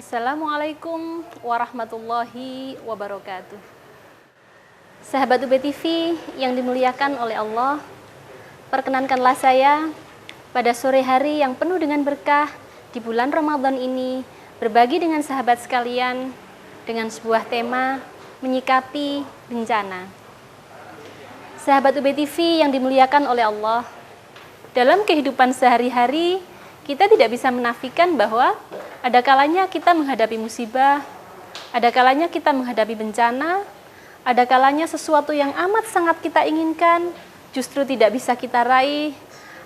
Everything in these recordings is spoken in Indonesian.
Assalamualaikum warahmatullahi wabarakatuh. Sahabat UB TV yang dimuliakan oleh Allah, perkenankanlah saya pada sore hari yang penuh dengan berkah di bulan Ramadan ini berbagi dengan sahabat sekalian dengan sebuah tema menyikapi bencana. Sahabat UB TV yang dimuliakan oleh Allah, dalam kehidupan sehari-hari kita tidak bisa menafikan bahwa ada kalanya kita menghadapi musibah, ada kalanya kita menghadapi bencana, ada kalanya sesuatu yang amat sangat kita inginkan justru tidak bisa kita raih,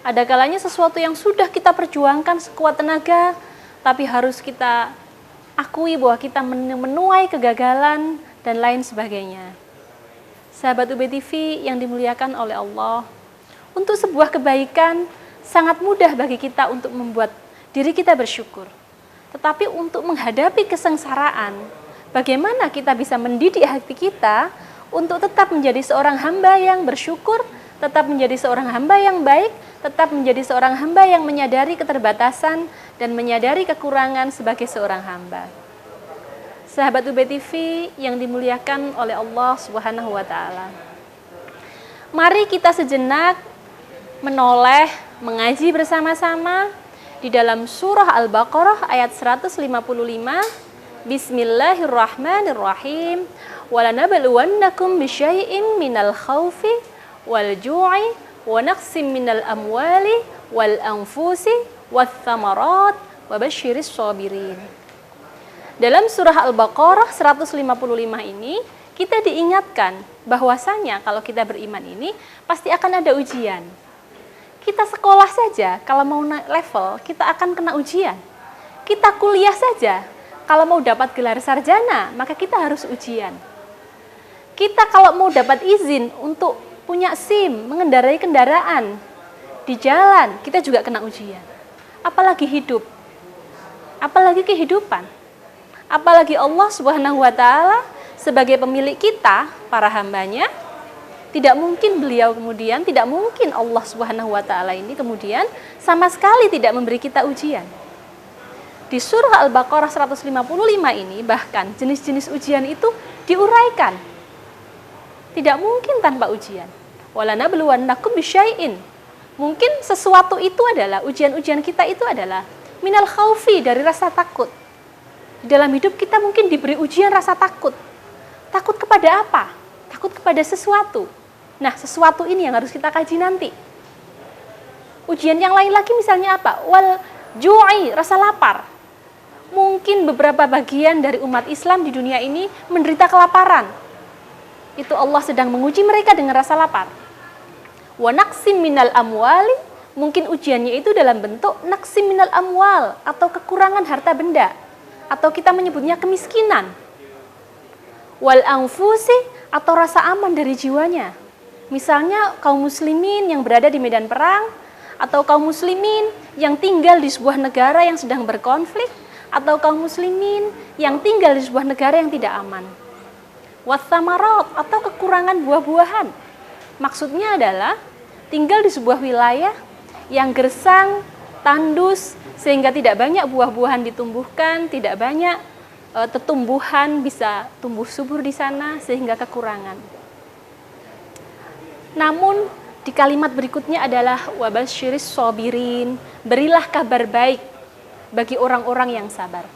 ada kalanya sesuatu yang sudah kita perjuangkan sekuat tenaga tapi harus kita akui bahwa kita menuai kegagalan dan lain sebagainya. Sahabat UB TV yang dimuliakan oleh Allah, untuk sebuah kebaikan sangat mudah bagi kita untuk membuat diri kita bersyukur. Tetapi untuk menghadapi kesengsaraan, bagaimana kita bisa mendidik hati kita untuk tetap menjadi seorang hamba yang bersyukur, tetap menjadi seorang hamba yang baik, tetap menjadi seorang hamba yang menyadari keterbatasan dan menyadari kekurangan sebagai seorang hamba. Sahabat UB TV yang dimuliakan oleh Allah Subhanahu wa taala. Mari kita sejenak menoleh, mengaji bersama-sama di dalam surah Al-Baqarah ayat 155. Bismillahirrahmanirrahim. Walanabluwannakum bisyai'in minal khawfi wal ju'i wa naqsim minal amwali wal anfusi wath thamarat wa basyiris sabirin. Dalam surah Al-Baqarah 155 ini kita diingatkan bahwasanya kalau kita beriman ini pasti akan ada ujian. Kita sekolah saja, kalau mau naik level, kita akan kena ujian. Kita kuliah saja, kalau mau dapat gelar sarjana, maka kita harus ujian. Kita kalau mau dapat izin untuk punya SIM, mengendarai kendaraan, di jalan, kita juga kena ujian. Apalagi hidup, apalagi kehidupan, apalagi Allah Subhanahu wa taala sebagai pemilik kita, para hambanya. Tidak mungkin beliau kemudian, tidak mungkin Allah Subhanahu wa taala ini kemudian sama sekali tidak memberi kita ujian. Di surah Al-Baqarah 155 ini bahkan jenis-jenis ujian itu diuraikan. Tidak mungkin tanpa ujian. Walanabluwannakum bisyai'in. Mungkin sesuatu itu adalah ujian-ujian kita itu adalah minal khaufi, dari rasa takut. Di dalam hidup kita mungkin diberi ujian rasa takut. Takut kepada apa? Takut kepada sesuatu. Nah, sesuatu ini yang harus kita kaji nanti. Ujian yang lain lagi misalnya apa? Wal ju'i, rasa lapar. Mungkin beberapa bagian dari umat Islam di dunia ini menderita kelaparan. Itu Allah sedang menguji mereka dengan rasa lapar. Wa naqsim minal amwali, mungkin ujiannya itu dalam bentuk naqsim minal amwal atau kekurangan harta benda, atau kita menyebutnya kemiskinan. Wal anfusi, atau rasa aman dari jiwanya. Misalnya kaum muslimin yang berada di medan perang, atau kaum muslimin yang tinggal di sebuah negara yang sedang berkonflik, atau kaum muslimin yang tinggal di sebuah negara yang tidak aman. Wathamarat, atau kekurangan buah-buahan. Maksudnya adalah tinggal di sebuah wilayah yang gersang, tandus, sehingga tidak banyak buah-buahan ditumbuhkan, tidak banyak tumbuhan bisa tumbuh subur di sana sehingga kekurangan. Namun di kalimat berikutnya adalah wabasyiris sabirin, berilah kabar baik bagi orang-orang yang sabar.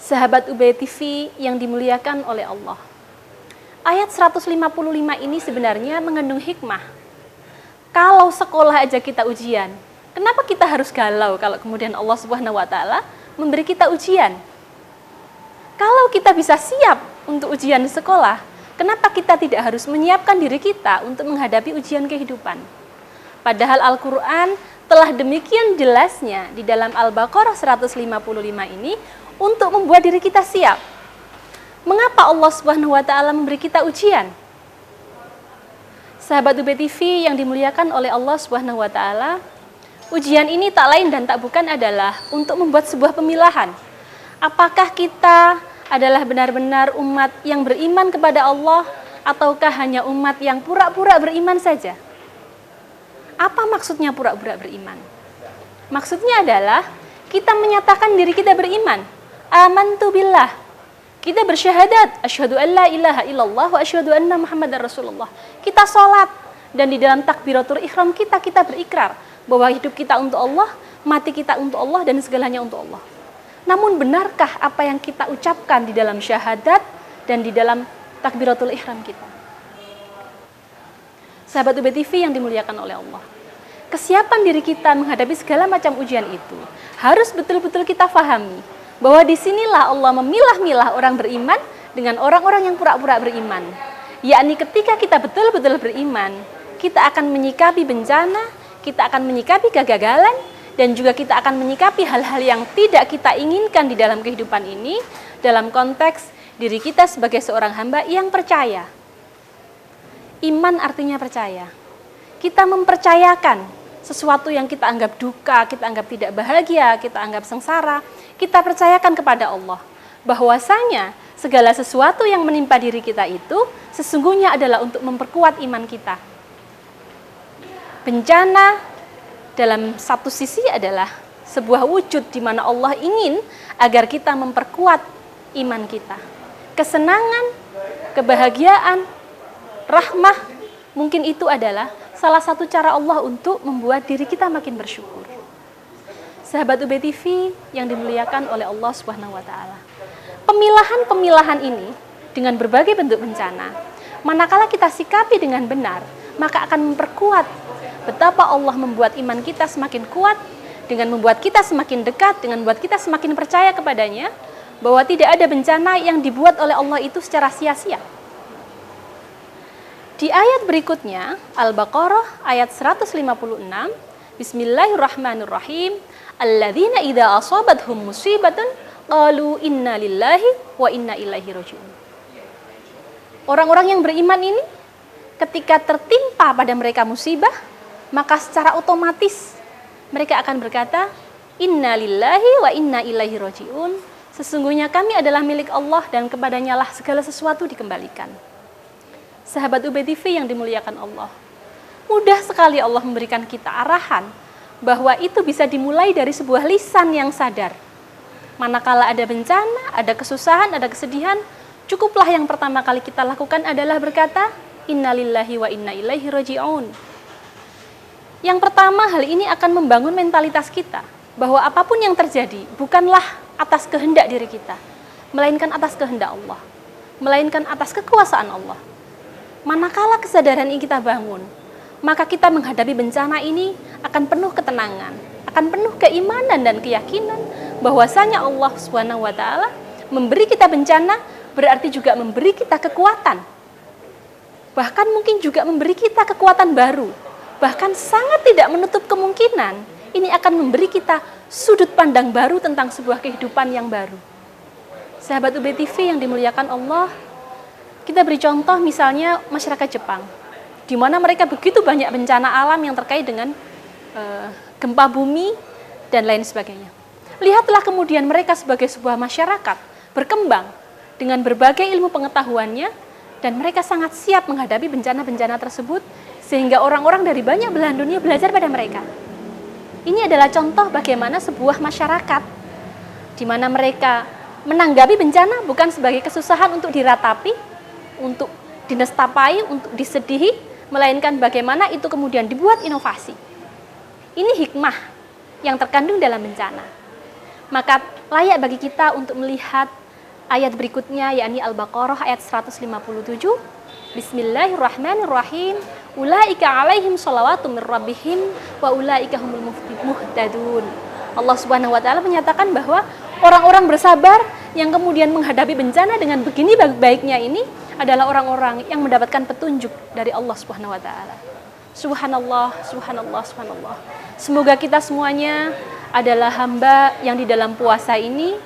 Sahabat UB TV yang dimuliakan oleh Allah. Ayat 155 ini sebenarnya mengandung hikmah. Kalau sekolah aja kita ujian, kenapa kita harus galau kalau kemudian Allah Subhanahu wa taala memberi kita ujian? Kalau kita bisa siap untuk ujian di sekolah, kenapa kita tidak harus menyiapkan diri kita untuk menghadapi ujian kehidupan? Padahal Al-Quran telah demikian jelasnya di dalam Al-Baqarah 155 ini untuk membuat diri kita siap. Mengapa Allah Subhanahu wa taala memberi kita ujian? Sahabat UB TV yang dimuliakan oleh Allah Subhanahu wa taala, ujian ini tak lain dan tak bukan adalah untuk membuat sebuah pemilahan. Apakah kita adalah benar-benar umat yang beriman kepada Allah, ataukah hanya umat yang pura-pura beriman saja? Apa maksudnya pura-pura beriman? Maksudnya adalah Kita menyatakan diri kita beriman. Amantu billah. Kita bersyahadat, asyhadu an la ilaha illallah wa asyhadu anna Muhammadar Rasulullah. Kita sholat, dan di dalam takbiratul ihram kita berikrar bahwa hidup kita untuk Allah, mati kita untuk Allah, dan segalanya untuk Allah. Namun benarkah apa yang kita ucapkan di dalam syahadat dan di dalam takbiratul ihram kita? Sahabat UB TV yang dimuliakan oleh Allah, kesiapan diri kita menghadapi segala macam ujian itu harus betul-betul kita fahami bahwa disinilah Allah memilah-milah orang beriman dengan orang-orang yang pura-pura beriman. Yakni ketika kita betul-betul beriman, kita akan menyikapi bencana, kita akan menyikapi kegagalan, dan juga kita akan menyikapi hal-hal yang tidak kita inginkan di dalam kehidupan ini, dalam konteks diri kita sebagai seorang hamba yang percaya. Iman artinya percaya. Kita mempercayakan sesuatu yang kita anggap duka, kita anggap tidak bahagia, kita anggap sengsara, kita percayakan kepada Allah bahwasanya segala sesuatu yang menimpa diri kita itu sesungguhnya adalah untuk memperkuat iman kita. Bencana dalam satu sisi adalah sebuah wujud di mana Allah ingin agar kita memperkuat iman kita. Kesenangan, kebahagiaan, rahmah, mungkin itu adalah salah satu cara Allah untuk membuat diri kita makin bersyukur. Sahabat UB TV yang dimuliakan oleh Allah Subhanahu wa taala. Pemilahan-pemilahan ini dengan berbagai bentuk bencana, manakala kita sikapi dengan benar, maka akan memperkuat betapa Allah membuat iman kita semakin kuat, dengan membuat kita semakin dekat, dengan membuat kita semakin percaya kepadanya, bahwa tidak ada bencana yang dibuat oleh Allah itu secara sia-sia. Di ayat berikutnya, Al-Baqarah ayat 156, Bismillahirrahmanirrahim, Alladzina idza asabathum musibatun qalu inna lillahi wa inna ilaihi raji'un. Orang-orang yang beriman ini ketika tertimpa pada mereka musibah, maka secara otomatis mereka akan berkata, Inna lillahi wa inna ilaihi raji'un. Sesungguhnya kami adalah milik Allah dan kepadanya lah segala sesuatu dikembalikan. Sahabat UB TV yang dimuliakan Allah, mudah sekali Allah memberikan kita arahan bahwa itu bisa dimulai dari sebuah lisan yang sadar. Manakala ada bencana, ada kesusahan, ada kesedihan, cukuplah yang pertama kali kita lakukan adalah berkata, Inna lillahi wa inna ilaihi raji'un. Yang pertama, hal ini akan membangun mentalitas kita bahwa apapun yang terjadi bukanlah atas kehendak diri kita, melainkan atas kehendak Allah, melainkan atas kekuasaan Allah. Manakala kesadaran ini kita bangun, maka kita menghadapi bencana ini akan penuh ketenangan, akan penuh keimanan dan keyakinan bahwasanya Allah Subhanahu wa taala memberi kita bencana berarti juga memberi kita kekuatan. Bahkan mungkin juga memberi kita kekuatan baru. Bahkan sangat tidak menutup kemungkinan ini akan memberi kita sudut pandang baru tentang sebuah kehidupan yang baru. Sahabat UB TV yang dimuliakan Allah, kita beri contoh misalnya masyarakat Jepang, di mana mereka begitu banyak bencana alam yang terkait dengan gempa bumi dan lain sebagainya. Lihatlah kemudian mereka sebagai sebuah masyarakat berkembang dengan berbagai ilmu pengetahuannya, dan mereka sangat siap menghadapi bencana-bencana tersebut, sehingga orang-orang dari banyak belahan dunia belajar pada mereka. Ini adalah contoh bagaimana sebuah masyarakat di mana mereka menanggapi bencana bukan sebagai kesusahan untuk diratapi, untuk dinestapai, untuk disedihi, melainkan bagaimana itu kemudian dibuat inovasi. Ini hikmah yang terkandung dalam bencana. Maka layak bagi kita untuk melihat ayat berikutnya, yakni Al-Baqarah ayat 157. Bismillahirrahmanirrahim. Ulaika alaihim shalawatu mir rabbihim wa ulaika humul muhtadun. Allah Subhanahu wa taala menyatakan bahwa orang-orang bersabar yang kemudian menghadapi bencana dengan begini baik-baiknya ini adalah orang-orang yang mendapatkan petunjuk dari Allah Subhanahu wa taala. Subhanallah, subhanallah, subhanallah. Semoga kita semuanya adalah hamba yang di dalam puasa ini,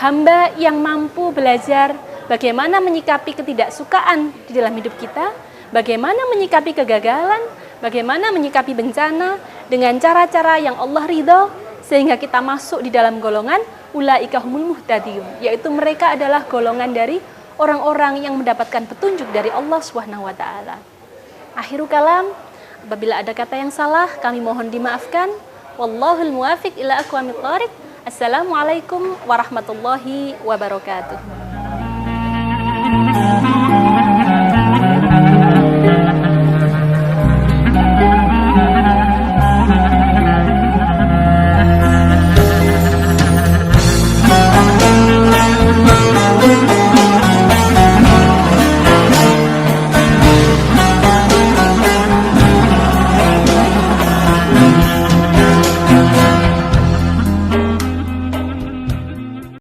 hamba yang mampu belajar bagaimana menyikapi ketidaksukaan di dalam hidup kita, bagaimana menyikapi kegagalan, bagaimana menyikapi bencana dengan cara-cara yang Allah ridho, sehingga kita masuk di dalam golongan ulaika humul muhtadiyun, yaitu mereka adalah golongan dari orang-orang yang mendapatkan petunjuk dari Allah Subhanahu wa taala. Akhirul kalam, apabila ada kata yang salah kami mohon dimaafkan. Wallahul muwafiq ila aqwamit thoriq. Assalamualaikum warahmatullahi wabarakatuh.